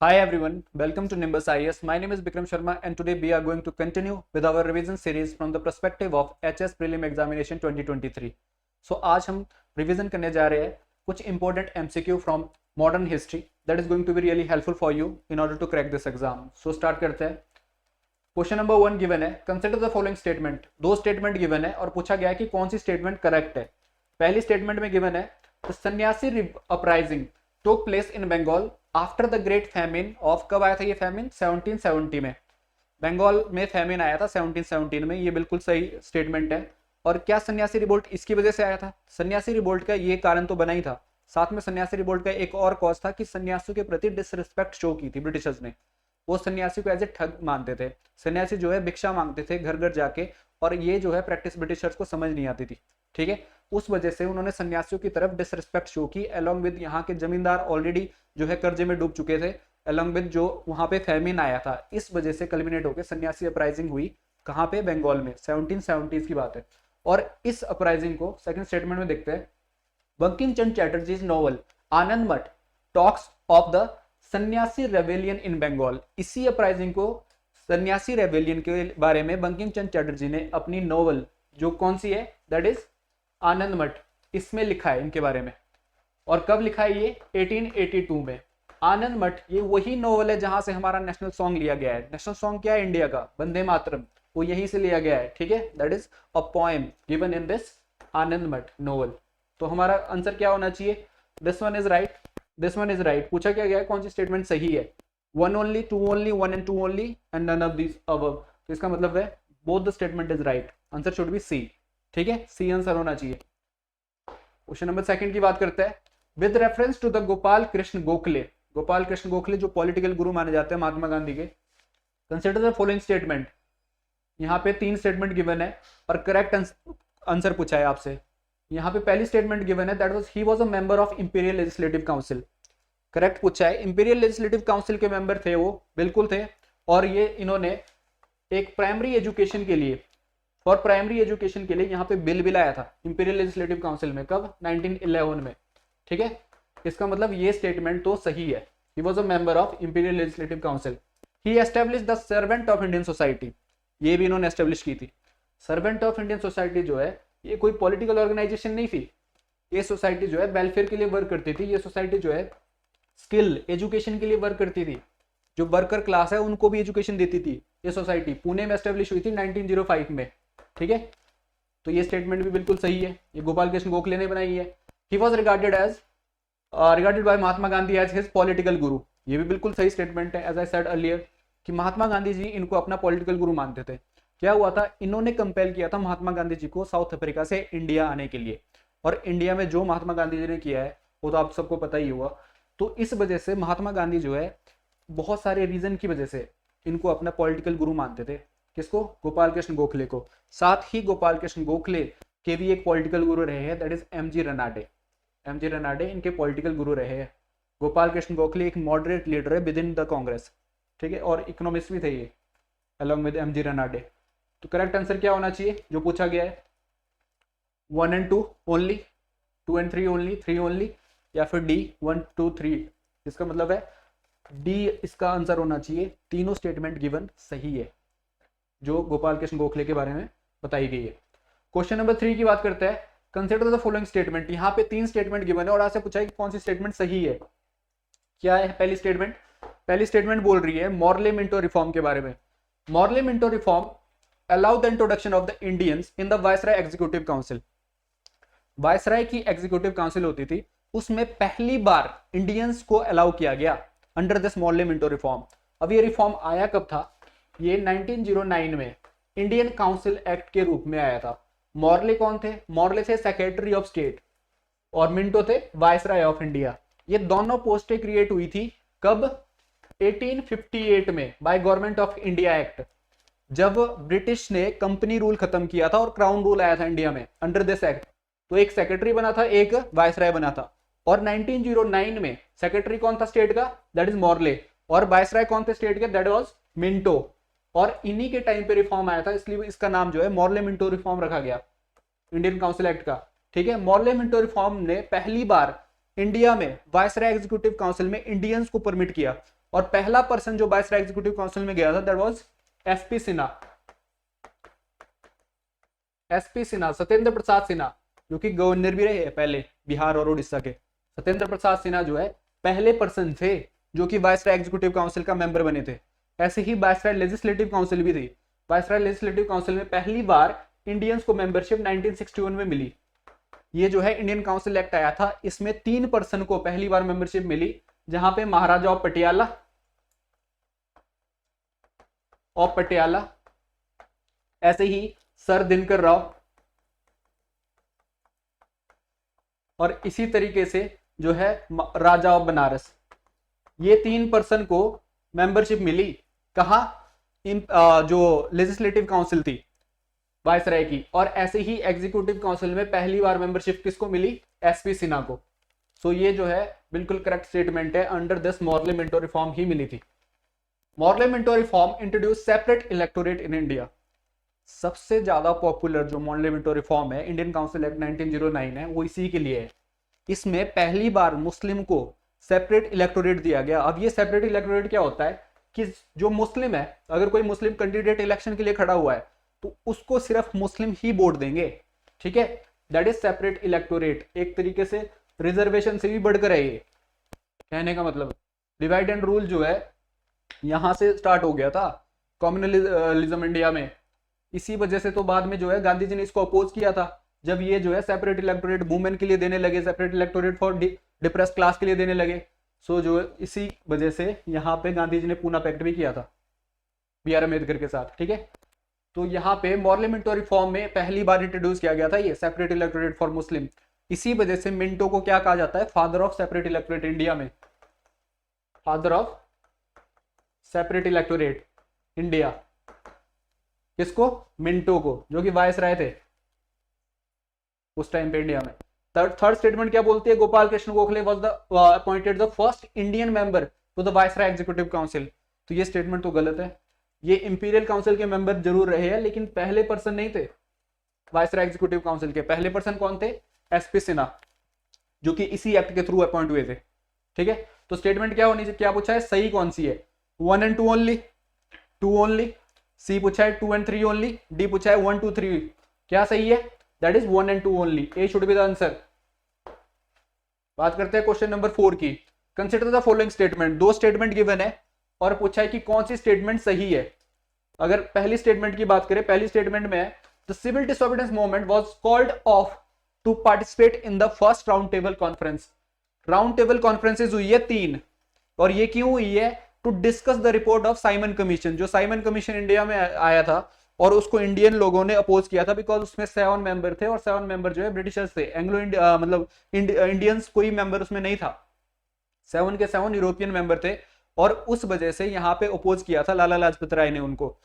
Hi everyone, welcome to Nimbus IAS. My name is Bikram Sharma and today we are going to continue with our revision series from the perspective of HS Prelim Examination 2023. So आज हम revision करने जा रहे हैं कुछ important MCQ from modern history that is going to be really helpful for you in order to crack this exam. So start करते हैं. Question number 1 given है, कंसिडर द फॉलोइंग स्टेटमेंट. दो स्टेटमेंट गिवन है और पूछा गया है कि कौन सी स्टेटमेंट करेक्ट है. पहली स्टेटमेंट में गिवन है the Sannyasi uprising took place in Bengal after the great famine of. कब आया था ये फैमिन? 1770 में. बंगाल में फैमिन आया था 1717 में. ये बिल्कुल सही स्टेटमेंट है. और क्या सन्यासी रिवोल्ट इसकी वजह से आया था? सन्यासी रिवोल्ट का ये कारण तो बना ही था, साथ में सन्यासी रिवोल्ट का एक और कॉज था कि सन्यासियों के प्रति डिसरिस्पेक्ट शो की थी ब्रिटिशर्स ने. वो सन्यासी को एज ए ठग मानते थे. सन्यासी जो है भिक्षा मांगते थे घर घर जाके, और ये जो है प्रैक्टिस ब्रिटिशर्स को समझ नहीं आती थी. ठीक है, उस वजह से उन्होंने सन्यासियों की तरफ डिसरिस्पेक्ट शो की. अलोंग विद यहाँ के जमींदार ऑलरेडी जो है कर्जे में डूब चुके थे, अलोंग विद जो वहां पे फैमिन आया था. इस वजह से कल्मिनेट होकर सन्यासी अपराइजिंग हुई. कहाँ पे? बंगाल में. 1770s की बात है. और इस अपराइजिंग को सेकंड स्टेटमेंट में देखते हैं. बंकिम चंद्र चैटर्जीज नॉवल आनंद मठ टॉक्स ऑफ द सन्यासी रेवेलियन इन बंगाल. इसी अपराइजिंग को, सन्यासी रेवेलियन के बारे में बंकिम चंद्र चैटर्जी ने अपनी नॉवल जो कौन सी है, दैट इज आनंद मठ, इसमें लिखा है इनके बारे में. और कब लिखा है ये? 1882 में. आनंद मठ ये वही नॉवल है जहां से हमारा नेशनल सॉन्ग लिया गया है. नेशनल सॉन्ग क्या है इंडिया का? वंदे मातरम. वो यहीं से लिया गया है. ठीक है, that is a poem given in this Anand Math novel. तो हमारा आंसर क्या होना चाहिए? This one is right, this one is right. पूछा क्या गया है कौन सी स्टेटमेंट सही है? One only, two only, one and two only and none of this above. तो इसका मतलब है both the statement is right. Answer should be C. ठीक है, सी आंसर होना चाहिए. क्वेश्चन नंबर सेकंड की बात करते हैं. With reference to the Gopal Krishna Gokhale. Gopal Krishna Gokhale जो पॉलिटिकल गुरु माने जाते हैं महात्मा गांधी के. Consider the following statement. यहाँ पे तीन स्टेटमेंट गिवन है और करेक्ट आंसर पूछा है आपसे. यहाँ पे पहली स्टेटमेंट गिवन है that was he was a member of imperial legislative council. Correct पूछा है. इंपीरियल लेजिस्लेटिव काउंसिल के मेंबर थे वो, बिल्कुल थे. और ये इन्होंने एक प्राइमरी एजुकेशन के लिए, फॉर प्राइमरी एजुकेशन के लिए यहाँ पे बिल भी लाया था इंपीरियल लेजिस्लेटिव काउंसिल में. कब? 1911 में. ठीक है, इसका मतलब ये स्टेटमेंट तो सही है. He was a member of imperial legislative council. He establish the servant of Indian society. ये भी इन्होंने एस्टेब्लिश की थी. सर्वेंट ऑफ इंडियन सोसाइटी जो है ये कोई पॉलिटिकल ऑर्गेनाइजेशन नहीं थी. ये सोसाइटी जो है वेलफेयर के लिए वर्क करती थी. ये सोसाइटी जो है स्किल एजुकेशन के लिए वर्क करती थी. जो वर्कर क्लास है उनको भी एजुकेशन देती थी. ये सोसाइटी पुणे में एस्टेब्लिश हुई थी 1905 में. ठीक है, तो ये स्टेटमेंट भी बिल्कुल सही है. ये गोपाल कृष्ण गोखले ने बनाई है. He was regarded by Mahatma Gandhi as his political guru. ये भी बिल्कुल सही स्टेटमेंट है. एज आई सेड अर्लियर कि महात्मा गांधी जी इनको अपना पॉलिटिकल गुरु मानते थे. क्या हुआ था? इन्होंने कंपेल किया था महात्मा गांधी जी को साउथ अफ्रीका से इंडिया आने के लिए. और इंडिया में जो महात्मा गांधी जी ने किया है वो तो आप सबको पता ही हुआ. तो इस वजह से महात्मा गांधी जो है बहुत सारे रीजन की वजह से इनको अपना पॉलिटिकल गुरु मानते थे. किसको? गोपाल कृष्ण गोखले को. साथ ही गोपाल कृष्ण गोखले के भी एक पॉलिटिकल गुरु रहे हैं, that is MG Ranade. MG Ranade इनके पॉलिटिकल गुरु रहे हैं. गोपाल कृष्ण गोखले एक मॉडरेट लीडर है विद इन द कांग्रेस. ठीक है, और इकोनॉमिस्ट भी थे ये अलॉन्ग विद एमजी रनाडे. तो करेक्ट आंसर क्या होना चाहिए जो पूछा गया है? 1 and 2 only, 2 and 3 only, 3 only, या फिर डी 1 2 3. इसका मतलब है डी इसका आंसर होना चाहिए. तीनों स्टेटमेंट गिवन सही है जो गोपाल कृष्ण गोखले के बारे में बताई गई है. क्वेश्चन नंबर 3 की बात करते हैं. Consider the following statement. यहाँ पे तीन स्टेटमेंट गिवन है और आपसे पूछा है कि कौन सी स्टेटमेंट सही है. क्या है पहली स्टेटमेंट? पहली स्टेटमेंट बोल रही है मॉर्ले मिंटो रिफॉर्म के बारे में. Morley Minto reform allow the introduction of the Indians in the viceroy executive council. Viceroy की एग्जीक्यूटिव काउंसिल होती थी, उसमें पहली बार इंडियंस को अलाउ किया गया under this Morley Minto reform. अब ये रिफॉर्म आया कब था? ये 1909 में इंडियन काउंसिल एक्ट के रूप में आया था. मॉर्ले कौन थे? मॉर्ले थे सेक्रेटरी ऑफ स्टेट और मिंटो थे वायसराय ऑफ इंडिया. ये दोनों पोस्टें क्रिएट हुई थी कब? 1858 में by government of India act, जब ब्रिटिश ने कंपनी रूल खत्म किया था और क्राउन रूल आया था इंडिया में अंडर दिस एक्ट. तो एक सेक्रेटरी बना था, एक वायसराय बना था. और 1909 में सेक्रेटरी कौन था स्टेट का? That is Morley. और वायसराय कौन थे स्टेट के? That was Minto. और इन्हीं के टाइम पे रिफॉर्म आया था, इसलिए इसका नाम जो है मॉर्ले मिंटो रिफॉर्म रखा गया इंडियन काउंसिल एक्ट का. ठीक है, मॉर्ले मिंटो रिफॉर्म ने पहली बार इंडिया में वायसराय एग्जीक्यूटिव काउंसिल में इंडियंस को परमिट किया. और पहला पर्सन जो वायसराय एग्जीक्यूटिव काउंसिल में गया था that was SP Sinha. SP Sinha, Satyendra Prasad Sinha, जो कि गवर्नर भी रहे हैं पहले बिहार और उड़ीसा के। सत्येंद्र प्रसाद सिन्हा जो है पहले पर्सन थे जो कि वायसराय एग्जीक्यूटिव काउंसिल का मेंबर बने थे। ऐसे ही वायसराय लेजिस्लेटिव काउंसिल भी थी। वायसराय लेजिस्लेटिव काउंसिल में पहली बार इंडियंस को मेंबरशिप 1961 में मिली। ये जो है इंडियन काउंसिल एक्ट आया था, इसमें 3 पर्सन को पहली बार मेंबरशिप मिली, जहां पे महाराजा ऑफ पटियाला, ऐसे ही सर दिनकर राव, और इसी तरीके से जो है राजा ऑफ बनारस। ये 3 पर्सन को मेंबरशिप मिली कहा, जो लेजिस्लेटिव काउंसिल थी वायसराय की। और ऐसे ही एग्जीक्यूटिव काउंसिल में पहली बार मेंबरशिप किसको मिली, एसपी सिन्हा को। सो ये जो है बिल्कुल करेक्ट स्टेटमेंट है, under this Morley Minto reform ही मिली थी। Morley Minto reform introduce separate electorate in India. सबसे ज्यादा पॉपुलर जो मॉर्ले मिंटो रिफॉर्म है, इंडियन काउंसिल एक्ट 1909 है, वो इसी के लिए है। इसमें पहली बार मुस्लिम को सेपरेट इलेक्टोरेट दिया गया। अब ये सेपरेट इलेक्टोरेट क्या होता है कि जो मुस्लिम है, अगर कोई मुस्लिम कैंडिडेट इलेक्शन के लिए खड़ा हुआ है तो उसको सिर्फ मुस्लिम ही वोट देंगे, ठीक है, दैट इज सेपरेट इलेक्टोरेट। एक तरीके से रिजर्वेशन से भी बढ़कर है ये, कहने का मतलब। डिवाइड एंड रूल जो है यहां से स्टार्ट हो गया था कम्युनलिज्म इंडिया में। इसी वजह से तो बाद में जो है गांधी जी ने इसको अपोज किया था, जब ये जो है सेपरेट इलेक्टोरेट वुमेन के लिए देने लगे, separate electorate for depress class के लिए देने लगे। सो जो इसी वजह से यहाँ पे गांधी जी ने पूना पैक्ट भी किया था बी.आर. अम्बेडकर के साथ, ठीक है। तो यहाँ पे मॉर्ले मिंटो रिफॉर्म में पहली बार इंट्रोड्यूस किया गया था ये सेपरेट इलेक्टोरेट फॉर मुस्लिम। इसी वजह से मिंटो को क्या कहा जाता है, father of separate electorate India में, father of separate electorate India. किसको, मिंटो को, जो कि वायसराय थे उस टाइम पे इंडिया में। थर्ड स्टेटमेंट क्या बोलती है, Gopal Krishna Gokhale was the appointed the first Indian member to the viceroy executive council. तो ये स्टेटमेंट तो गलत है। ये इंपीरियल काउंसिल के मेंबर जरूर रहे हैं, लेकिन पहले पर्सन नहीं थे वायसराय एग्जीक्यूटिव काउंसिल के। पहले पर्सन कौन थे, एसपी सिन्हा, जो कि इसी एक्ट के थ्रू अपॉइंट हुए थे, ठीक है। तो स्टेटमेंट क्या होनी चाहिए, क्या पूछा है, सही कौन सी है, 1 and 2 ओनली, 2 ओनली। सी पूछा है 2 and 3 ओनली, डी पूछा है 1 2 3। क्या सही है, that is 1 and 2 only, A should be the answer. बात करते हैं क्वेश्चन नंबर 4 की। Consider the following statement. 2 statement given है और पूछा है कि कौन सी स्टेटमेंट सही है। अगर पहली स्टेटमेंट की बात करें, पहली स्टेटमेंट में है the civil disobedience movement was called off to participate in the first round table conference. Round table conferences हुई है 3, और ये क्यों हुई है, to discuss the report of Simon commission. जो साइमन कमीशन इंडिया में आया था और उसको इंडियन लोगों ने अपोज किया था, बिकॉज उसमें 7 मेंबर थे और 7 मेंबर जो है ब्रिटिशर्स थे, एंग्लो मतलब इंडियंस कोई मेंबर उसमें नहीं था, 7 के 7 यूरोपियन मेंबर थे। और उस वजह से यहाँ पे अपोज किया था लाला लाजपत राय ने उनको,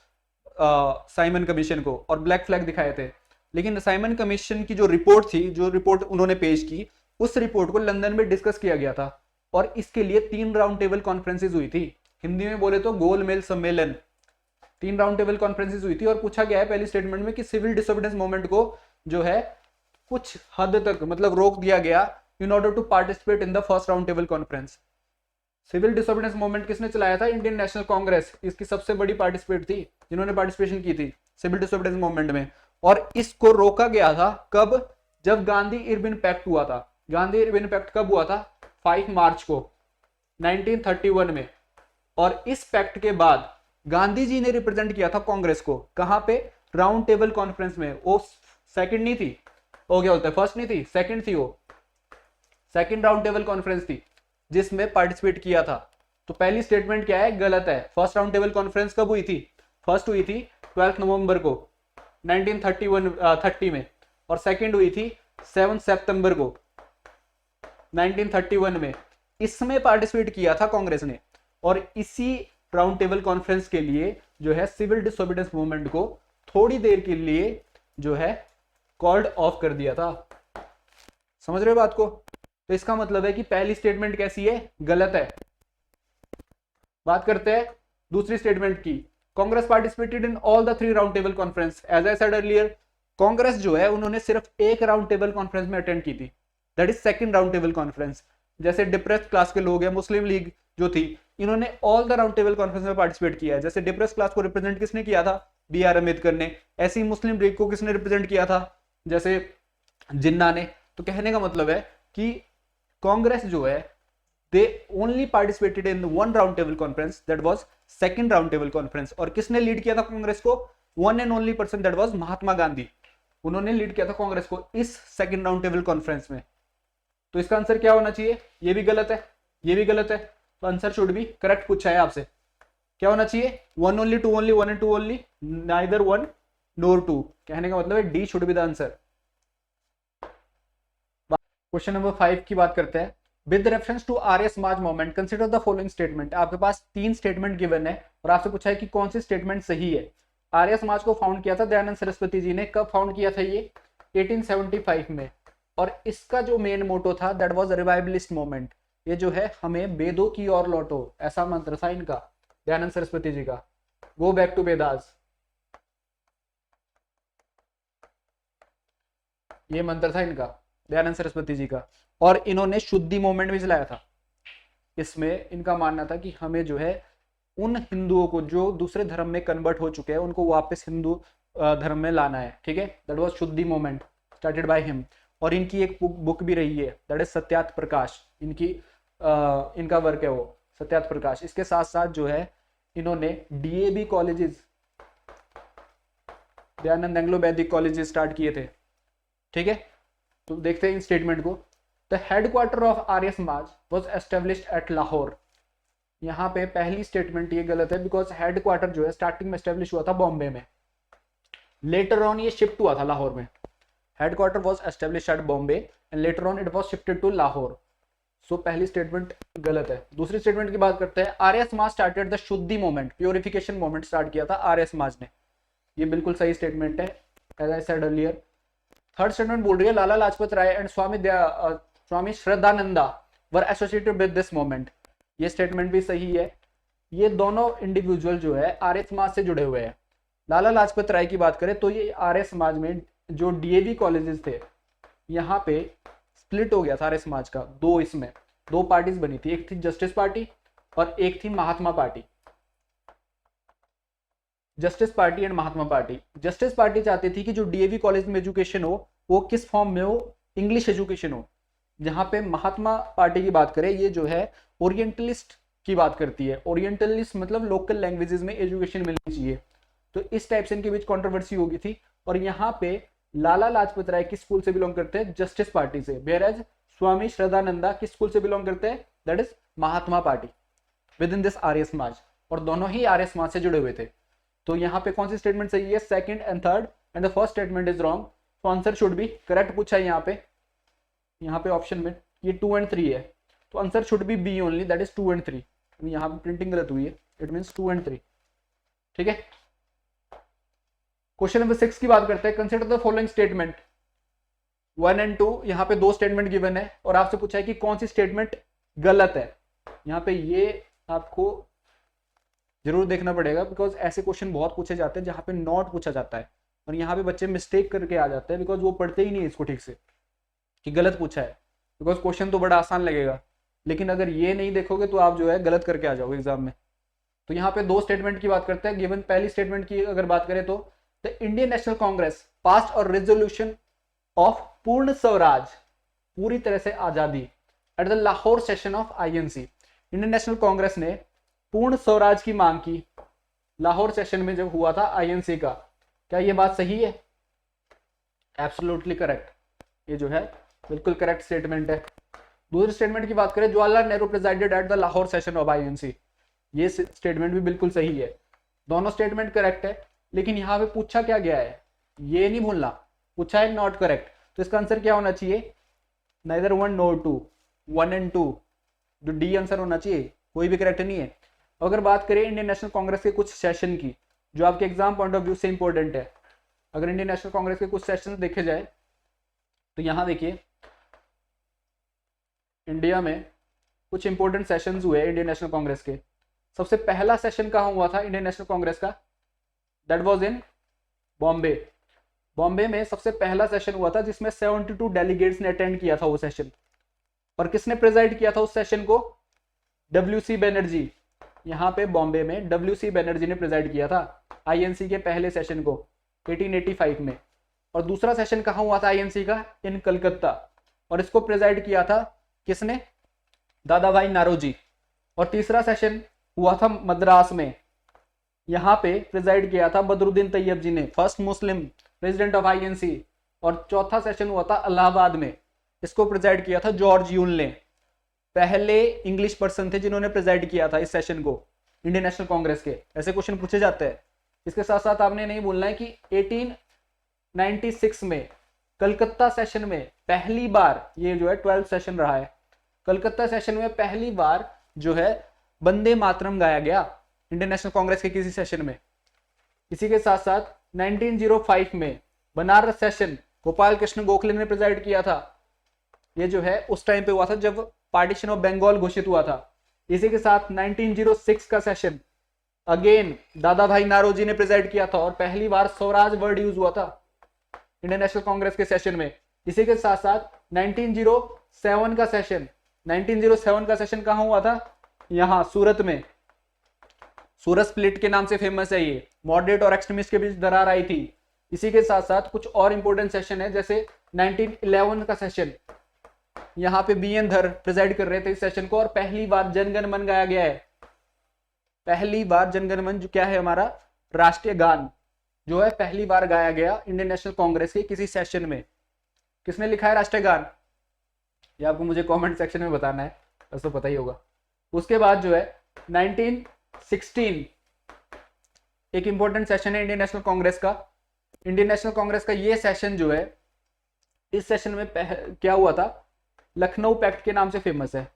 साइमन कमीशन को, और ब्लैक फ्लैग दिखाए थे। लेकिन साइमन कमीशन की जो रिपोर्ट थी, जो रिपोर्ट उन्होंने पेश की, उस रिपोर्ट को लंदन में डिस्कस किया गया था और इसके लिए 3 राउंड टेबल कॉन्फ्रेंसेज हुई थी। हिंदी में बोले तो गोलमेज सम्मेलन। 3 राउंड टेबल कॉन्फ्रेंसेज हुई थी और पूछा गया है पहली स्टेटमेंट में कि सिविल डिसोबीडियंस मूवमेंट को जो है कुछ हद तक मतलब रोक दिया गया in order to participate in the first round table conference. Civil disobedience movement किसने चलाया था, इंडियन नेशनल कांग्रेस, इसकी सबसे बड़ी पार्टिसिपेट थी जिन्होंने पार्टिसिपेशन की थी सिविल डिसोबीडियंस मूवमेंट में। और इसको रोका गया था कब, जब गांधी इरविन पैक्ट हुआ था। गांधी इरविन पैक्ट कब हुआ था, 5 मार्च को 1931 में। और इस पैक्ट के बाद गांधी जी ने रिप्रेजेंट किया था कांग्रेस को, कहां पे, राउंड टेबल कॉन्फ्रेंस में। वो सेकंड नहीं थी, वो क्या होता है, फर्स्ट नहीं थी, सेकंड थी, वो सेकंड राउंड टेबल कॉन्फ्रेंस थी जिसमें पार्टिसिपेट किया था। तो पहली स्टेटमेंट क्या है, गलत है। फर्स्ट राउंड टेबल कॉन्फ्रेंस कब हुई थी, फर्स्ट हुई थी 12 नवंबर को 1930 में, और सेकंड हुई थी 7 सितंबर को 1931 में। इसमें पार्टिसिपेट किया था कांग्रेस ने, और इसी राउंड टेबल कॉन्फ्रेंस के लिए जो है सिविल डिसोबीडियंस मूवमेंट को थोड़ी देर के लिए जो है कॉल्ड ऑफ कर दिया था। समझ रहे हो बात को। तो इसका मतलब है कि पहली स्टेटमेंट कैसी है, गलत है। बात करते हैं दूसरी स्टेटमेंट की। Congress participated in all the 3 round table conference. As I said earlier, Congress जो है उन्होंने सिर्फ एक राउंड टेबल कॉन्फ्रेंस में अटेंड की थी, that is second round table conference. जैसे डिप्रेस्ड क्लास के लोग हैं, मुस्लिम लीग जो थी इन्होंने all the round table conference में पार्टिसिपेट किया है। जैसे डिप्रेस क्लास को रिप्रेजेंट किसने किया था, बी आर अम्बेडकर ने। ऐसे ही मुस्लिम लीग को किसने रिप्रेजेंट किया था, जैसे जिन्ना ने। तो कहने का मतलब है कि कांग्रेस जो है they only participated in one round table conference, that was second round table conference. और किसने लीड किया था कांग्रेस को, one and only person, that was Mahatma Gandhi. उन्होंने लीड किया था कांग्रेस को इस सेकंड राउंड टेबल कॉन्फ्रेंस में। तो इसका आंसर क्या होना चाहिए, ये भी गलत है, ये भी गलत है। तो आंसर शुड बी करेक्ट पूछा है आपसे, क्या होना चाहिए, one only, two only, one and two only, neither one nor two. कहने का मतलब है D should be the answer. Question number 5 की बात करते हैं। With reference to Arya Samaj movement consider the following statement. आपके पास 3 स्टेटमेंट गिवन है और आपसे पूछा है कि कौन सी स्टेटमेंट सही है। आर्य समाज को फाउंड किया था दयानंद सरस्वती जी ने। कब फाउंड किया था ये, 1875 में। और इसका जो मेन मोटो था दैट वाज रिवाइवलिस्ट मूवमेंट। ये जो है हमें वेदों की ओर लौटो, ऐसा मंत्र था इनका, दयानंद सरस्वती जी का, गो बैक टू वेदास, ये मंत्र था इनका, दयानंद सरस्वती जी का। और इन्होंने शुद्धि मूवमेंट भी चलाया था। इसमें इनका मानना था कि हमें जो है उन हिंदुओं को जो दूसरे धर्म में कन्वर्ट हो चुके हैं उनको वापस हिंदू धर्म में लाना है, ठीक है। दैट वाज शुद्धि मूवमेंट स्टार्टेड बाय हिम। और इनकी एक बुक भी रही है, दैट इज सत्यार्थ प्रकाश। इनका वर्क है वो सत्यार्थ प्रकाश। इसके साथ साथ जो है इन्होंने डीएवी कॉलेजेस, दयानंद एंग्लो वैदिक कॉलेजेस स्टार्ट किए थे, ठीक है। तो देखते हैं इन स्टेटमेंट को। The headquarter of Arya Samaj was established eight Lahore. यहाँ पे पहली स्टेटमेंट ये गलत है, बिकॉज हेडक्वार्टर जो है स्टार्टिंग में एस्टेब्लिश हुआ था बॉम्बे में, लेटर ऑन ये शिफ्ट हुआ था लाहौर में। Headquarter was established at Bombay and later on it was shifted to Lahore. So पहली स्टेटमेंट गलत है। दूसरी स्टेटमेंट की बात करते हैं। आर्य समाज स्टार्टेड द शुद्धि मूवमेंट, प्योरिफिकेशन मूवमेंट स्टार्ट किया था आर्य समाज ने। ये बिल्कुल सही स्टेटमेंट है, as I said earlier. Third statement बोल रही है Lala Lajpat Rai and Swami Shraddhananda were associated with this movement. ये स्टेटमेंट भी सही है। ये दोनों इंडिविजुअल जो है आर्य समाज से जुड़े हुए हैं। लाला लाजपत राय की बात करें तो ये आर्य समाज में जो डीएवी कॉलेजेस थे, यहाँ पे स्प्लिट हो गया था आर्य समाज का। इसमें दो पार्टीज बनी थी, एक थी जस्टिस पार्टी और एक थी Mahatma party. Justice party and Mahatma party. Justice party चाहती थी कि जो डीएवी कॉलेज में एजुकेशन हो वो किस फॉर्म में हो, इंग्लिश एजुकेशन हो। जहां पे महात्मा पार्टी की बात करें, ये जो है ओरिएंटलिस्ट की बात करती है। ओरिएंटलिस्ट मतलब लोकल लैंग्वेजेस में एजुकेशन मिलनी चाहिए। तो इस टाइप से इनके बीच कंट्रोवर्सी होगी थी। और यहाँ पे लाला लाजपत राय किस स्कूल से बिलोंग करते हैं, जस्टिस पार्टी से। वेयरएज स्वामी श्रद्धानंदा किस स्कूल से बिलोंग करते हैं, that is Mahatma party within this Arya Samaj. और दोनों ही आर्य समाज से जुड़े हुए थे। तो यहाँ पे कौन सी स्टेटमेंट सही है, second and third, and the first statement is wrong. तो आंसर शुड बी करेक्ट पूछा है यहाँ पे ऑप्शन में ये 2 and 3 है। तो answer should be B only, that is 2 and 3। यहाँ पे प्रिंटिंग गलत हुई है, इट मीन्स 2 and 3, ठीक है। क्वेश्चन नंबर 6 की बात करते हैं। Consider the following statement 1 and 2। यहाँ पे 2 स्टेटमेंट गिवन है और आपसे पूछा है कि कौन सी स्टेटमेंट गलत है। यहाँ पे ये आपको जरूर देखना पड़ेगा, बिकॉज ऐसे क्वेश्चन बहुत पूछे जाते हैं जहाँ पे नॉट पूछा जाता है और यहाँ पे बच्चे मिस्टेक करके आ जाते हैं, बिकॉज वो पढ़ते ही नहीं है इसको ठीक से कि गलत पूछा है। बिकॉज क्वेश्चन तो बड़ा आसान लगेगा, लेकिन अगर ये नहीं देखोगे तो आप जो है गलत करके आ जाओगे एग्जाम में। तो यहाँ पे 2 स्टेटमेंट की बात करते हैं। गिवन पहली स्टेटमेंट की अगर बात करें तो the Indian national Congress past और रेजोल्यूशन ऑफ पूर्ण स्वराज, पूरी तरह से आजादी, at the Lahore session of INC. Indian national Congress ने पूर्ण स्वराज की मांग की लाहौर सेशन में जब हुआ था आईएनसी का। क्या ये बात सही है? एब्सोल्युटली करेक्ट, ये जो है बिल्कुल करेक्ट स्टेटमेंट है। दूसरी स्टेटमेंट की बात करें, Jawaharlal Nehru president at the Lahore session of INC, ये स्टेटमेंट भी बिल्कुल सही है। दोनों स्टेटमेंट करेक्ट है, लेकिन यहाँ पे पूछा क्या गया है ये नहीं भूलना, पूछा है नॉट करेक्ट। तो इसका आंसर क्या होना चाहिए, नाइदर 1 nor 2, 1 and 2, जो डी आंसर होना चाहिए, कोई भी करेक्ट नहीं है। अगर बात करें इंडियन नेशनल कांग्रेस के कुछ सेशन की, जो आपके एग्जाम पॉइंट ऑफ व्यू से इंपॉर्टेंट है, अगर इंडियन नेशनल कांग्रेस के कुछ सेशन देखे जाए तो यहाँ देखिए इंडिया में कुछ इंपॉर्टेंट सेशंस हुए इंडियन नेशनल कांग्रेस के। सबसे पहला सेशन कहाँ हुआ था इंडियन नेशनल कांग्रेस का, that was in Bombay. Bombay में सबसे पहला सेशन हुआ था जिसमें 72 डेलीगेट्स ने अटेंड किया था वो सेशन। और किसने प्रेजाइड किया था उस सेशन को, WC बनर्जी, यहाँ पे बॉम्बे में WC बनर्जी ने प्रेजाइड किया था INC के पहले सेशन को 1885 में। और दूसरा सेशन कहाँ हुआ था INC का? इन कलकत्ता। और इसको प्रेजाइड किया था किसने? दादा भाई नारोजी। और तीसरा सेशन हुआ था मद्रास में, यहाँ पे प्रेजाइड किया था बदरुद्दीन तैयब जी ने, first Muslim president of INC। और चौथा सेशन हुआ था इलाहाबाद में, इसको प्रेजाइड किया था जॉर्ज यूल ने। पहले इंग्लिश पर्सन थे जिन्होंने प्रेजाइड किया था इस सेशन को इंडियन नेशनल कांग्रेस के। ऐसे क्वेश्चन पूछे जाते हैं। इसके साथ साथ आपने नहीं बोलना है कि 1896 में कलकत्ता सेशन में पहली बार, ये जो है 12th सेशन रहा है, कलकत्ता सेशन में पहली बार जो है वंदे मातरम गाया गया इंडियन नेशनल कांग्रेस के किसी सेशन में। इसी के साथ साथ 1905 में बनारस सेशन गोपाल कृष्ण गोखले ने प्रेजाइड किया था। ये जो है उस टाइम पे हुआ था जब पार्टीशन ऑफ बंगाल घोषित हुआ था। इसी के साथ 1906 का सेशन अगेन दादा भाई नारोजी ने प्रेजाइड किया था और पहली बार स्वराज वर्ड यूज हुआ था इंडियन नेशनल कांग्रेस के सेशन में। इसी के साथ साथ 1907 का सेशन, 1907 का सेशन कहां हुआ था? यहां सूरत में। सूरत स्प्लिट के नाम से फेमस है ये, मॉडरेट और एक्सट्रीमिस्ट के बीच दरार आई थी। इसी के साथ साथ कुछ और इंपॉर्टेंट सेशन है, जैसे 1911 का सेशन, यहाँ पे BN धर प्रेजाइड कर रहे थे इस सेशन को। और पहली बार जनगण मन गाया गया है। पहली बार जनगण मन जो क्या है हमारा राष्ट्रीय गान, जो है पहली बार गाया गया इंडियन नेशनल कांग्रेस के किसी सेशन में। किसने लिखा है राष्ट्रीय गान? ये आपको मुझे कमेंट सेक्शन में बताना है, ऐसा पता ही होगा। उसके बाद जो है 1916 एक इंपॉर्टेंट सेशन है इंडियन नेशनल कांग्रेस का। इंडियन नेशनल कांग्रेस का ये सेशन जो है, इस सेशन में क्या हुआ था? लखनऊ पैक्ट के नाम से फेमस है।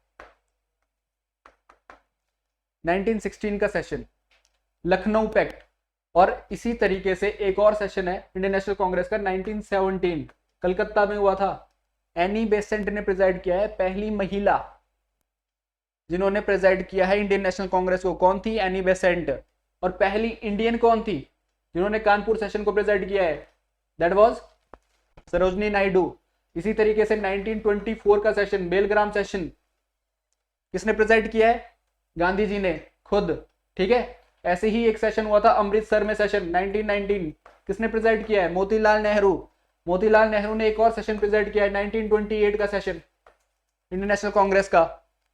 1916 का सेशन लखनऊ पैक्ट। और इसी तरीके से एक और सेशन है इंडियन नेशनल कांग्रेस का 1917 कलकत्ता में हुआ था। एनी बेसेंट ने प्रेजाइड किया है, पहली महिला जिन्होंने प्रेजाइड किया है इंडियन नेशनल कांग्रेस को। कौन थी? Annie Besant. और पहली इंडियन कौन थी जिन्होंने कानपुर सेशन को प्रेजाइड किया है? That was Sarojini Naidu. इसी तरीके से 1924 का सेशन बेलग्राम सेशन किसने प्रेजाइड किया है? गांधी जी ने खुद। ठीक है, ऐसे ही एक सेशन हुआ था अमृतसर में सेशन 1919, किसने प्रेजाइड किया है? मोतीलाल नेहरू। मोतीलाल नेहरू ने एक और सेशन प्रेजाइड किया है 1928 का सेशन इंडियन नेशनल कांग्रेस का।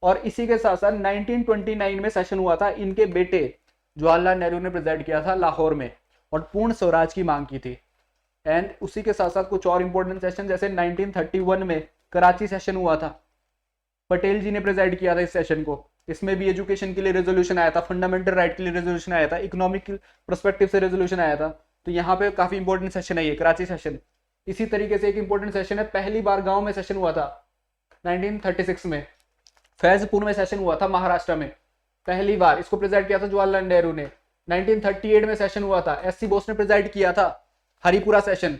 और इसी के साथ साथ 1929 में सेशन हुआ था इनके बेटे जवाहरलाल नेहरू ने प्रेजाइड किया था लाहौर में और पूर्ण स्वराज की मांग की थी। एंड उसी के साथ साथ कुछ और इंपॉर्टेंट सेशन, जैसे 1931 में कराची सेशन हुआ था, पटेल जी ने प्रेजाइड किया था इस सेशन को। इसमें भी एजुकेशन के लिए रेजोल्यूशन आया था, फंडामेंटल राइट के लिए रेजोल्यूशन आया था, इकोनॉमिक पर्सपेक्टिव से रेजोल्यूशन आया था। तो यहाँ पे काफी इंपॉर्टेंट सेशन है ये कराची सेशन। इसी तरीके से एक इंपॉर्टेंट सेशन है, पहली बार गांव में सेशन हुआ था 1936 में। फैजपुर में सेशन हुआ था महाराष्ट्र में, पहली बार इसको प्रेजाइड किया था जवाहरलाल नेहरू ने। 1938 में सेशन हुआ था, SC बोस ने प्रेजाइड किया था हरिपुरा सेशन,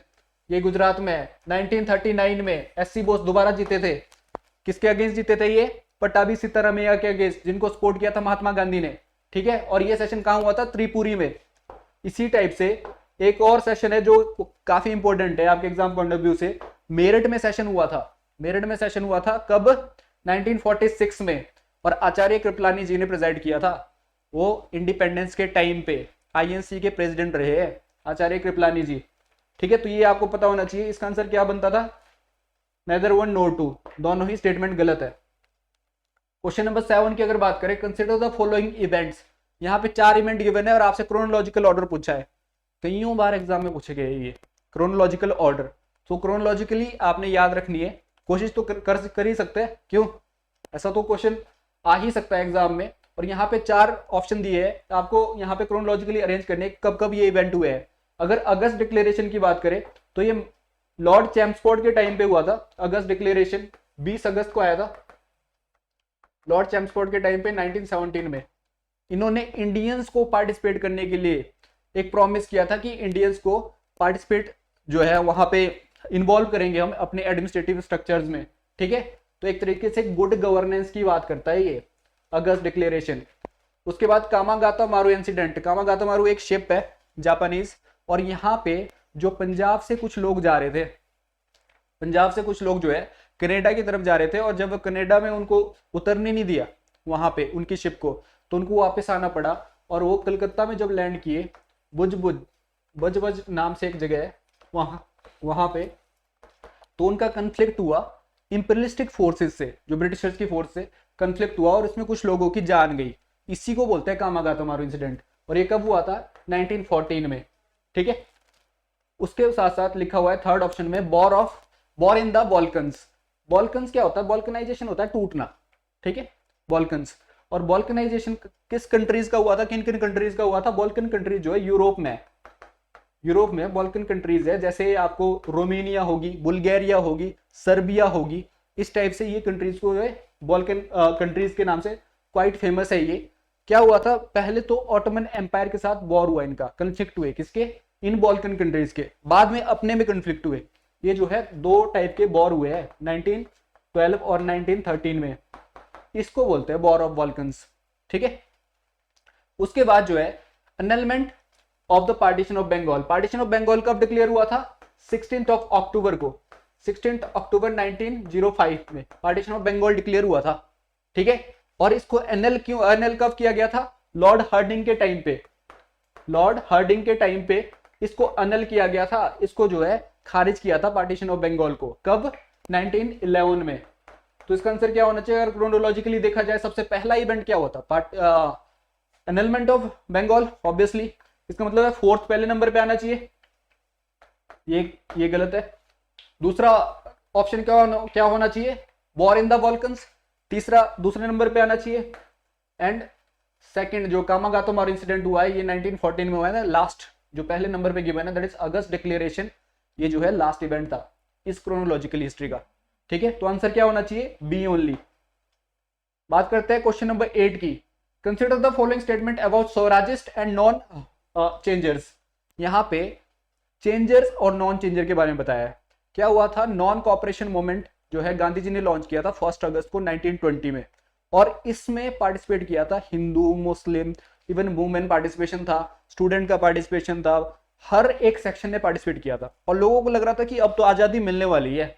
ये गुजरात में है। 1939 में SC बोस दोबारा जीते थे। किसके अगेंस्ट जीते थे ये? पट्टाभी सीतारामैया के अगेंस्ट, जिनको सपोर्ट किया था महात्मा गांधी ने। ठीक है, और ये सेशन कहां हुआ था? त्रिपुरी में। इसी टाइप से एक और सेशन है जो काफी इंपॉर्टेंट है आपके एग्जाम पॉइंट ऑफ व्यू से, मेरठ में सेशन हुआ था। मेरठ में सेशन हुआ था कब? 1946 में। और आचार्य कृपलानी जी ने प्रेजाइड किया था, वो इंडिपेंडेंस के टाइम पे INC के प्रेसिडेंट रहे हैं आचार्य कृपलानी जी। ठीक है, तो ये आपको पता होना चाहिए। इसका आंसर क्या बनता था? नेदर 1 नॉर 2, दोनों ही स्टेटमेंट गलत है। क्वेश्चन नंबर 7 की अगर बात करें, कंसिडर द फॉलोइंग इवेंट्स। यहाँ पे 4 इवेंट गिवन है और आपसे क्रोनोलॉजिकल ऑर्डर पूछा है। कईयों बार एग्जाम में पूछे गए ये क्रोनोलॉजिकल ऑर्डर। तो क्रोनोलॉजिकली आपने याद रखनी है, कोशिश तो कर ही सकते हैं, क्यों? ऐसा तो क्वेश्चन आ ही सकता है एग्जाम में। और यहाँ पे 4 ऑप्शन दिए हैं, आपको यहाँ पे क्रोनोलॉजिकली अरेंज करने कब कब ये इवेंट हुए हैं। अगर अगस्त डिक्लेरेशन की बात करें तो ये लॉर्ड चैम्सफोर्ड के टाइम पे हुआ था। अगस्त डिक्लेरेशन 20 अगस्त को आया था लॉर्ड चैम्सफोर्ड के टाइम पे 1917 में। इन्होंने इंडियंस को पार्टिसिपेट करने के लिए एक प्रॉमिस किया था कि इंडियंस को पार्टिसिपेट जो है वहां पे इन्वॉल्व करेंगे हम अपने एडमिनिस्ट्रेटिव स्ट्रक्चर्स में। ठीक है, तो एक तरीके से गुड गवर्नेंस की बात करता है ये अगस्त डिक्लेरेशन। उसके बाद कामागाता मारू इंसिडेंट। कामागाता मारू एक शिप है जापानीज, और यहाँ पे जो पंजाब से कुछ लोग जा रहे थे, पंजाब से कुछ लोग जो है कनाडा की तरफ जा रहे थे, और जब कनाडा में उनको उतरने नहीं दिया वहां पे उनकी शिप को, तो उनको वापस आना पड़ा। और वो कलकत्ता में जब लैंड किए, बज नाम से एक जगह है, वहां पे तो उनका कन्फ्लिक्ट हुआ इंपीरियलिस्टिक फोर्सेस से, जो ब्रिटिशर्स की फोर्स से कन्फ्लिक्ट हुआ और इसमें कुछ लोगों की जान गई। इसी को बोलते हैं कामागाता मारू इंसिडेंट। और ये कब हुआ था? 1914 में। ठीक है, उसके साथ साथ लिखा हुआ है थर्ड ऑप्शन में वॉर इन द बॉल्कन्स। बॉल्कन्स क्या होता है? बॉल्कनाइजेशन होता है टूटना। ठीक है, बॉल्कन्स। और बॉल्कनाइजेशन किस कंट्रीज का हुआ था, किन किन कंट्रीज का हुआ था? बॉल्कन कंट्रीज जो है यूरोप में बॉल्कन कंट्रीज है, जैसे आपको रोमेनिया होगी, बुल्गारिया होगी, सर्बिया होगी, इस टाइप से ये कंट्रीज को जो है बॉल्कन कंट्रीज के नाम से क्वाइट फेमस है। ये क्या हुआ था? पहले तो ऑटोमन एम्पायर के साथ वॉर हुआ, इनका कन्फ्लिक्ट हुए, किसके? इन बॉल्कन कंट्रीज के। बाद में अपने में कन्फ्लिक्ट हुए। ये जो है दो टाइप के वॉर हुए हैं 1912 और 1913 में। इसको बोलते हैं वॉर ऑफ बॉल्कन्स। ठीक है, उसके बाद जो है annulment of the partition of Bengal. Partition of Bengal कब डिक्लेयर हुआ था? 16 अक्टूबर को, 16 अक्टूबर 1905 में पार्टीशन ऑफ बंगाल डिक्लेयर हुआ था। ठीक है, और इसको एनएल कब किया गया था? लॉर्ड हार्डिंग के टाइम पे इसको एनएल किया गया था। इसको जो है खारिज किया था पार्टीशन ऑफ बंगाल को। कब? 1911 में। तो इसका आंसर क्या होना चाहिए? अगर क्रोनोलॉजिकली देखा जाए, सबसे पहला इवेंट क्या हुआ था? Annulment of Bengal. ऑब्वियसली इसका मतलब है फोर्थ पहले नंबर पे आना चाहिए। ये गलत है। दूसरा ऑप्शन क्या होना चाहिए? War in the Balkans. तीसरा दूसरे नंबर पे आना चाहिए। एंड सेकंड जो कामागातो मारू इंसिडेंट हुआ है, ये 1914 में हुआ है ना, लास्ट जो पहले नंबर पे गिवन है, दैट इज अगस्त डिक्लेरेशन। ये जो है लास्ट इवेंट था इस क्रोनोलॉजिकल हिस्ट्री का। ठीक है, तो आंसर क्या होना चाहिए? B only. बात करते हैं क्वेश्चन नंबर 8 की। Consider the following statement about Swarajist and non changers. यहाँ पे चेंजर्स और नॉन चेंजर के बारे में बताया है। क्या हुआ था? नॉन कॉपरेशन मूवमेंट जो है गांधी जी ने लॉन्च किया था 1 अगस्त को 1920 में। और इसमें पार्टिसिपेट किया था हिंदू, मुस्लिम, इवन वुमेन पार्टिसिपेशन था, स्टूडेंट का पार्टिसिपेशन था, हर एक सेक्शन ने पार्टिसिपेट किया था। और लोगों को लग रहा था कि अब तो आजादी मिलने वाली है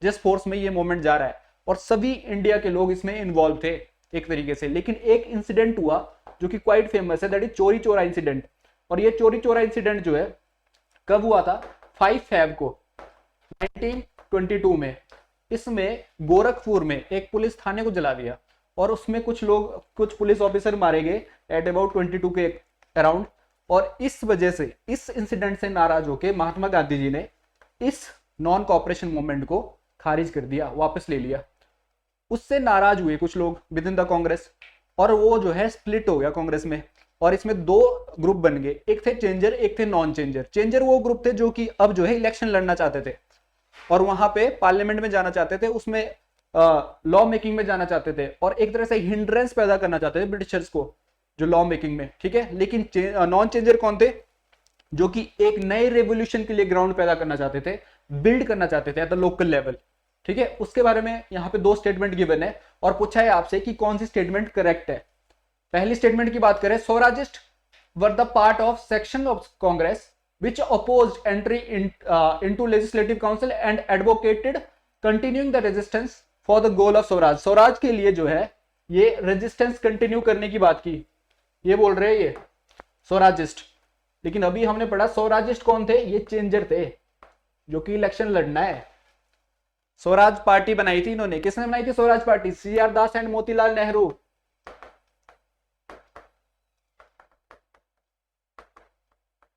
जिस फोर्स में ये मूवमेंट जा रहा है। और सभी इंडिया के लोग इसमें इन्वॉल्व थे एक तरीके से। लेकिन एक इंसिडेंट हुआ जो कि क्वाइट फेमस है, दैट इज चोरी चोरा इंसिडेंट। और ये चोरी चोरा इंसिडेंट जो है कब हुआ था? 5 फेब को 1922 में। इसमें गोरखपुर में एक पुलिस थाने को जला दिया और उसमें कुछ पुलिस ऑफिसर मारे गए एट अबाउट 22 के अराउंड। और इस वजह से, इस इंसिडेंट से नाराज होकर महात्मा गांधी जी ने इस नॉन कॉपरेशन मूवमेंट को खारिज कर दिया, वापस ले लिया। उससे नाराज हुए कुछ लोग विद इन द कांग्रेस, और वो जो है स्प्लिट हो गया कांग्रेस में। और इसमें दो ग्रुप बन गए, एक थे चेंजर, एक थे नॉन चेंजर। चेंजर वो ग्रुप थे जो कि अब जो है इलेक्शन लड़ना चाहते थे और वहां पे पार्लियामेंट में जाना चाहते थे, उसमें लॉ मेकिंग में जाना चाहते थे और एक तरह से हिंड्रेंस पैदा करना चाहते थे ब्रिटिशर्स को जो लॉ मेकिंग में। ठीक है, लेकिन नॉन चेंजर कौन थे? जो कि एक नए रेवोल्यूशन के लिए ग्राउंड पैदा करना चाहते थे, बिल्ड करना चाहते थे एट द लोकल लेवल। ठीक है, उसके बारे में यहाँ पे 2 स्टेटमेंट गिवन है और पूछा है आपसे कि कौन सी स्टेटमेंट करेक्ट है। पहली स्टेटमेंट की बात करें, Swarajist were the part of section of Congress which opposed entry into legislative council and advocated continuing the resistance for the goal of Swaraj. Swaraj के लिए जो है ये रेजिस्टेंस कंटिन्यू करने की बात की, ये बोल रहे हैं ये स्वराजिस्ट। लेकिन अभी हमने पढ़ा स्वराजिस्ट कौन थे? ये चेंजर थे जो कि इलेक्शन लड़ना है। स्वराज पार्टी बनाई थी इन्होंने। किसने बनाई थी Swaraj party? CR Das and Motilal Nehru.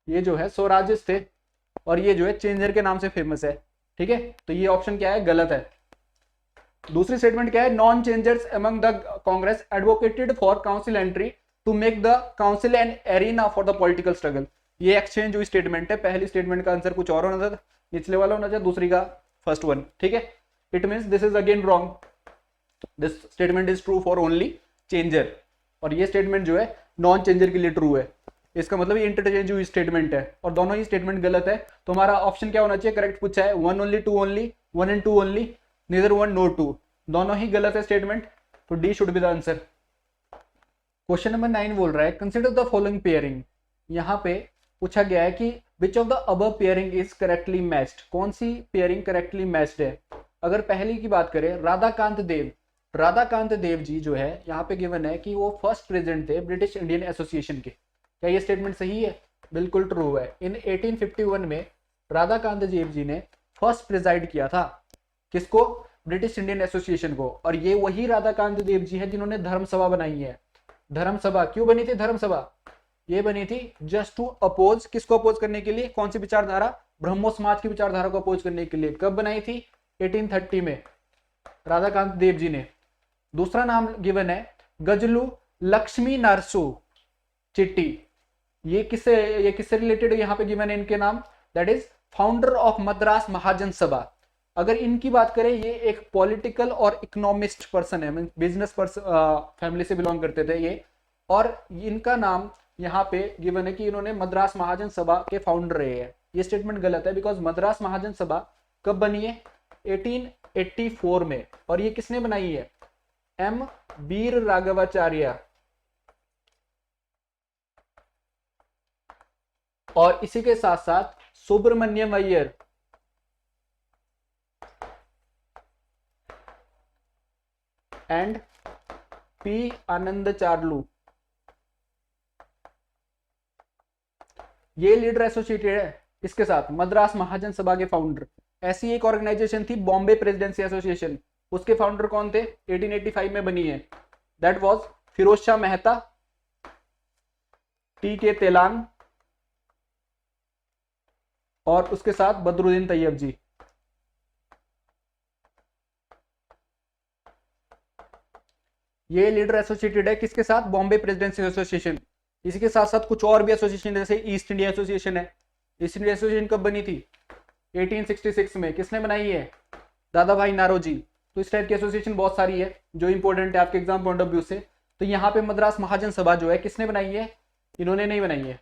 ये जो है स्वराजिस्ट थे और ये जो है चेंजर के नाम से फेमस है। ठीक है, तो ये ऑप्शन क्या है? गलत है। दूसरी स्टेटमेंट क्या है? Non changers among the Congress advocated for council entry to make the council an arena for the political struggle. ये एक्सचेंज हुई स्टेटमेंट है। पहली स्टेटमेंट का आंसर कुछ और होना था, निचले वाला होना चाहिए, दूसरी का फर्स्ट वन। ठीक है, it means this is again wrong. This statement is true for only changer और ये स्टेटमेंट जो है नॉन चेंजर के लिए ट्रू है। इसका मतलब ये इंटरचेंज हुई स्टेटमेंट है और दोनों ही स्टेटमेंट गलत है। तो हमारा ऑप्शन क्या होना चाहिए? करेक्ट पूछा है 1 only, 2 only, 1 and 2 only, neither 1 nor 2। दोनों ही गलत है स्टेटमेंट, तो D should be the answer. Question number 9 बोल रहा है कंसिडर द फॉलोइंग पेयरिंग। यहाँ पे पूछा गया है कि which of the above pairing is correctly matched. कौन सी पेयरिंग करेक्टली मैच्ड है? अगर पहली की बात करें, राधाकांत देव राधाकांत देव जी जो है यहाँ पे गिवन है कि वो फर्स्ट प्रेसिडेंट थे ब्रिटिश इंडियन एसोसिएशन के। क्या ये स्टेटमेंट सही है? बिल्कुल ट्रू है। इन 1851 में राधाकांत देव जी ने फर्स्ट प्रिजाइड किया था, किसको? ब्रिटिश इंडियन एसोसिएशन को। और ये वही राधाकांत देव जी है जिन्होंने धर्म सभा बनाई है। धर्म सभा क्यों बनी थी? धर्म सभा ये बनी थी जस्ट टू अपोज, किसको अपोज करने के लिए? कौन सी विचारधारा? ब्रह्मो समाज की विचारधारा को अपोज करने के लिए। कब बनाई थी? 1830 में राधाकांत देव जी ने। दूसरा नाम गिवन है गजलू लक्ष्मी नरसू चिट्टी। ये किससे रिलेटेड यहाँ पे गिवन है इनके नाम? That is founder of Madras Mahajan Sabha. अगर इनकी बात करें, ये एक पॉलिटिकल और इकोनॉमिस्ट पर्सन है, बिजनेस फैमिली से बिलोंग करते थे ये। और इनका नाम यहाँ पे गिवन है कि इन्होंने मद्रास महाजन सभा के फाउंडर रहे हैं। ये स्टेटमेंट गलत है, बिकॉज मद्रास महाजन सभा कब बनी है? 1884 में। और ये किसने बनाई है? एम वीर राघवाचार्य। और इसी के साथ साथ सुब्रमण्यम अय्यर एंड पी आनंद चार्लू, ये लीडर एसोसिएटेड है इसके साथ, मद्रास महाजन सभा के फाउंडर। ऐसी एक ऑर्गेनाइजेशन थी बॉम्बे प्रेसिडेंसी एसोसिएशन, उसके फाउंडर कौन थे? 1885 में बनी है। That was Firoz Shah Mehta, T K Telang और उसके साथ बदरुद्दीन तैयब जी। ये लीडर एसोसिएटेड है किसके साथ? Bombay presidency association. इसी के साथ साथ कुछ और भी एसोसिएशन, जैसे ईस्ट इंडिया एसोसिएशन है। ईस्ट इंडिया एसोसिएशन कब बनी थी? 1866 में। किसने बनाई है? दादा भाई नारोजी। तो इस टाइप की एसोसिएशन बहुत सारी है जो इंपॉर्टेंट है आपके एग्जाम पॉइंट ऑफ व्यू से। तो यहाँ पे मद्रास महाजन सभा जो है किसने बनाई है? इन्होंने नहीं बनाई है।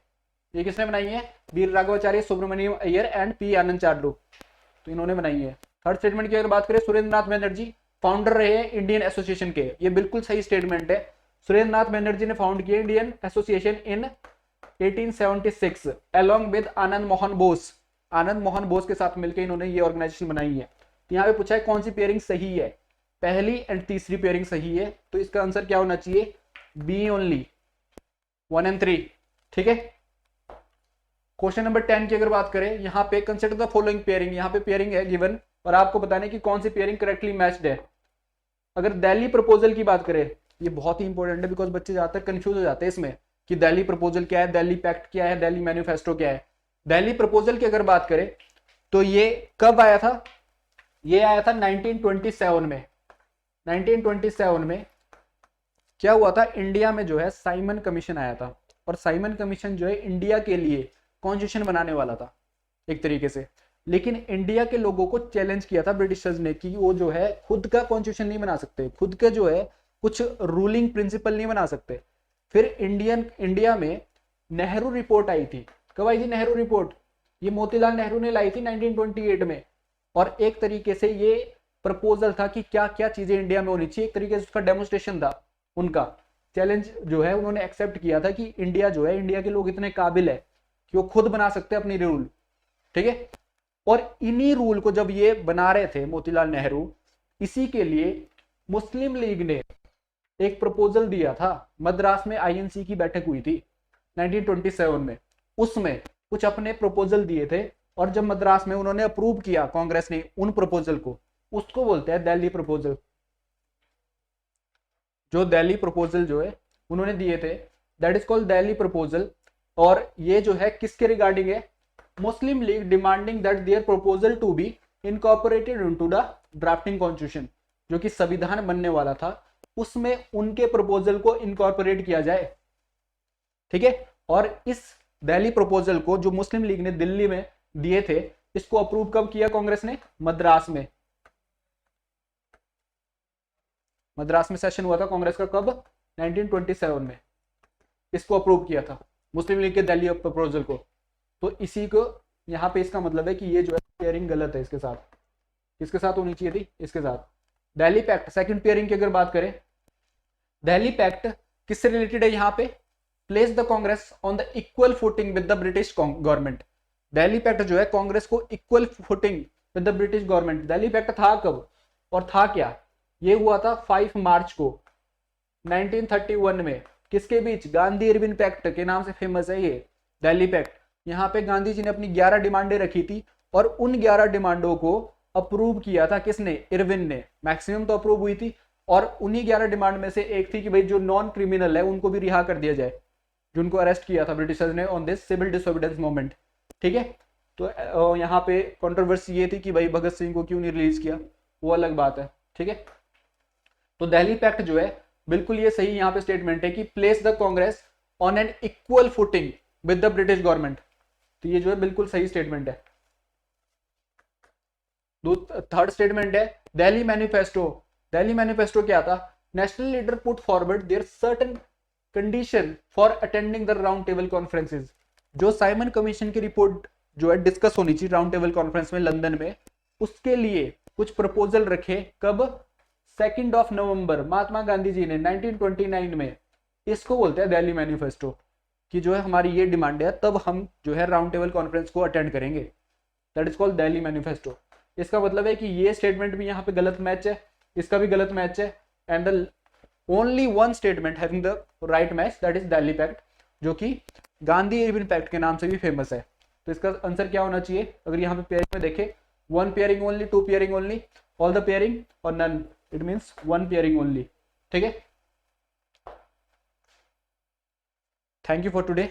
ये किसने बनाई है? वीर राघवाचार्य, सुब्रमण्यम अय्यर एंड पी आनंद चार्लू, तो इन्होंने बनाई है। थर्ड स्टेटमेंट की अगर बात करें, सुरेंद्रनाथ बनर्जी फाउंडर रहे हैं इंडियन एसोसिएशन के। ये बिल्कुल सही स्टेटमेंट है। सुरेंद्रनाथ बनर्जी ने फाउंड किया Indian association in 1876 along with Anand Mohan Bose. Anand Mohan Bose के साथ मिलकर इन्होंने ये ऑर्गेनाइजेशन बनाई है। तो यहाँ पे पूछा है कौन सी पेयरिंग सही है? पहली एंड तीसरी पेयरिंग सही है, तो इसका आंसर क्या होना चाहिए? B only, 1 and 3। ठीक है। क्वेश्चन नंबर 10 की अगर बात करें, यहाँ पे कंसिडर द फॉलोइंग पेयरिंग। यहाँ पे पेयरिंग है गिवन और आपको बताने की कौन सी पेयरिंग करेक्टली मैच्ड है। अगर दिल्ली प्रपोजल की बात करें, ये बहुत ही इंपॉर्टेंट है बिकॉज बच्चे ज्यादातर कंफ्यूज हो जाते हैं इसमें कि दिल्ली प्रपोजल क्या है, दिल्ली पैक्ट क्या है, दिल्ली मैनिफेस्टो क्या है। दिल्ली प्रपोजल की अगर बात करें तो ये कब आया था? ये आया था 1927 में। 1927 में क्या हुआ था? इंडिया में जो है साइमन कमीशन आया था और साइमन कमीशन जो है इंडिया के लिए कॉन्स्टिट्यूशन बनाने वाला था एक तरीके से। लेकिन इंडिया के लोगों को चैलेंज किया था ब्रिटिशर्स ने कि वो जो है खुद का कॉन्स्टिट्यूशन नहीं बना सकते, खुद के जो है कुछ रूलिंग प्रिंसिपल नहीं बना सकते। फिर इंडिया में नेहरू रिपोर्ट आई थी। कब आई थी नेहरू रिपोर्ट? ये मोतीलाल नेहरू ने लाई थी 1928 में। और एक तरीके से ये प्रपोजल था कि क्या क्या चीजें इंडिया में होनी चाहिए, एक तरीके से उसका डेमोन्स्ट्रेशन था। उनका चैलेंज जो है उन्होंने एक्सेप्ट किया था कि इंडिया जो है, इंडिया के लोग इतने काबिल है कि वो खुद बना सकते हैं अपनी रूल। ठीक है। और इन्हीं रूल को जब ये बना रहे थे मोतीलाल नेहरू, इसी के लिए मुस्लिम लीग ने एक प्रपोजल दिया था। मद्रास में आईएनसी की बैठक हुई थी 1927 में, उसमें कुछ अपने प्रपोजल दिए थे और जब मद्रास में उन्होंने अप्रूव किया कांग्रेस ने उन प्रपोजल को, उसको बोलते हैं दिल्ली प्रपोजल। जो दिल्ली प्रपोजल जो है उन्होंने दिए थे, that is called Delhi proposal. और ये जो है किसके रिगार्डिंग है? Muslim League demanding that their proposal to be incorporated into the drafting constitution, जो कि संविधान बनने वाला था, उसमें उनके प्रपोजल को इनकॉर्पोरेट किया जाए। ठीक है। और इस दिल्ली प्रपोजल को जो मुस्लिम लीग ने दिल्ली में दिए थे, इसको अप्रूव कब किया कांग्रेस ने? मद्रास में। मद्रास में सेशन हुआ था कांग्रेस का कब? 1927 में। इसको अप्रूव किया था मुस्लिम लीग के दिल्ली प्रपोजल को। तो इसी को यहाँ पे इसका मतलब है कि ये जो है पेयरिंग गलत है। इसके साथ किसके साथ होनी चाहिए थी? इसके साथ। दिल्ली पैक्ट सेकंड पेयरिंग की अगर बात करें, दिल्ली पैक्ट किससे रिलेटेड है? यहाँ पे place the Congress on the equal footing with the British government. Delhi pact जो है कांग्रेस को equal footing with the British government. Delhi pact था कब और था क्या? ये हुआ था 5 मार्च को 1931 में। किसके बीच? गांधी इरविन पैक्ट के नाम से फेमस है ये दिल्ली पैक्ट। यहाँ पे गांधी जी ने अपनी 11 डिमांडें रखी थी और उन 11 डिमांडों को अप्रूव किया था किसने? इरविन ने। मैक्सिमम तो अप्रूव हुई थी और उन्हीं 11 डिमांड में से एक थी कि भाई जो नॉन क्रिमिनल है उनको भी रिहा कर दिया जाए, जिनको अरेस्ट किया था ब्रिटिशर्स ने on this civil disobedience movement. ठीक है, तो यहाँ पे कंट्रोवर्सी ये थी कि भाई भगत सिंह को क्यों नहीं रिलीज किया, वो अलग बात है। ठीक है, तो दिल्ली पैक्ट जो है बिल्कुल ये सही यहाँ पे स्टेटमेंट है कि place the Congress on an equal footing with the British government. तो ये जो है बिल्कुल सही स्टेटमेंट है। थर्ड स्टेटमेंट है दिल्ली मैनिफेस्टो। दिल्ली मैनिफेस्टो क्या था? National leader put forward their certain condition for attending the round table conferences. जो साइमन कमीशन की रिपोर्ट जो है डिस्कस होनी चाहिए राउंड टेबल कॉन्फ्रेंस में लंदन में, उसके लिए कुछ प्रपोजल रखे। कब? 2 नवंबर महात्मा गांधी जी ने 1929 में। इसको बोलते हैं दिल्ली मैनिफेस्टो कि जो है हमारी ये डिमांड है, तब हम जो है राउंड टेबल कॉन्फ्रेंस को अटेंड करेंगे। That is called Delhi manifesto. इसका मतलब है कि ये स्टेटमेंट भी यहाँ पे गलत मैच है, इसका भी गलत मैच है, and the only one statement having the right match that is Delhi pact, जो कि गांधी इरविन पैक्ट के नाम से भी फेमस है। तो इसका आंसर क्या होना चाहिए? अगर यहाँ पे पेयरिंग में देखें, 1 pairing only, 2 pairing only, all the pairing और none, it means 1 pairing only. ठीक है, थैंक यू फॉर टुडे।